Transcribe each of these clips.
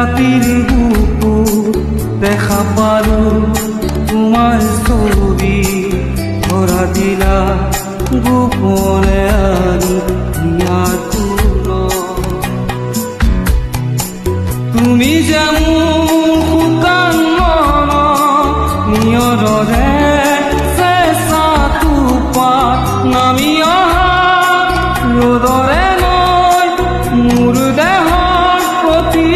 ৰাতিৰ বুকু দেখা পালো তোমাৰ ছবি ধৰা দিলা গোপনে আনি নিয়া তুলো তুমি যেমন শুকান মন নিয়ৰৰে চেঁচা টোপাত নামি অহা ৰ'দৰে নৈ মোৰ দেহৰ প্ৰতি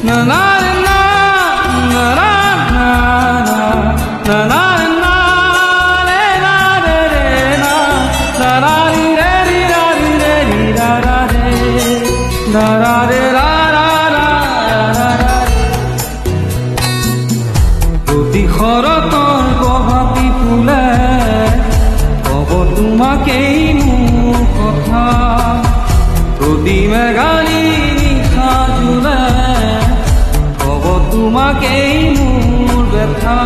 na na na na na na na প্ৰতি শৰতৰ গভাতি ফুলে কব তোমাকেই মোৰ কথা প্ৰতি মেঘালী নিশা জুলে কব তোমাকেই মোৰ ব্যথা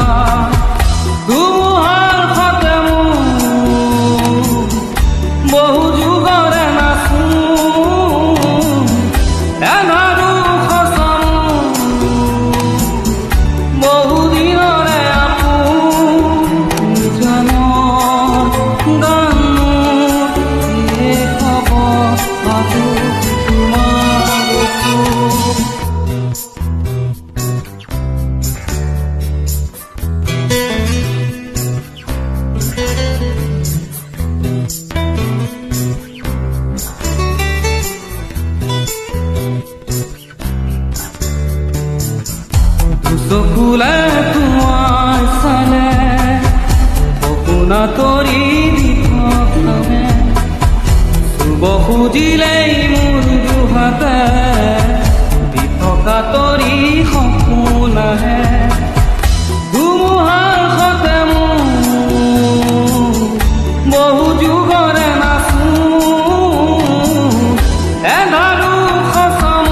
দুহাৰ সতে মোৰ বহু যুগৰে নাচো এনাৰু সঁচাম বহু দিনৰে আপোন জানৰ গানত হব ভাবো তোমাৰ চকুলে তোমাৰ চালে সপোনা তৰি দিঠে চুব খুজিলেই মোৰ দুহাতে দি থকা তৰি সপোন আহে ধুমুহাৰ সতে মোৰ বহু যুগৰে নাচো এধাৰো সঁচাম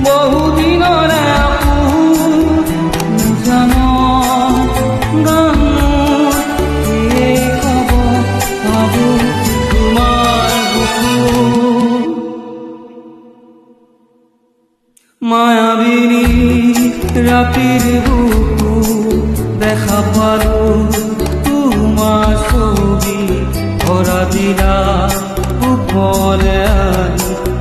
বহু দিনৰে মায়াবিনী ৰাতিৰ বুকু দেখা পালো তোমাৰ ছবি ধৰা দিলা উপৰে আনি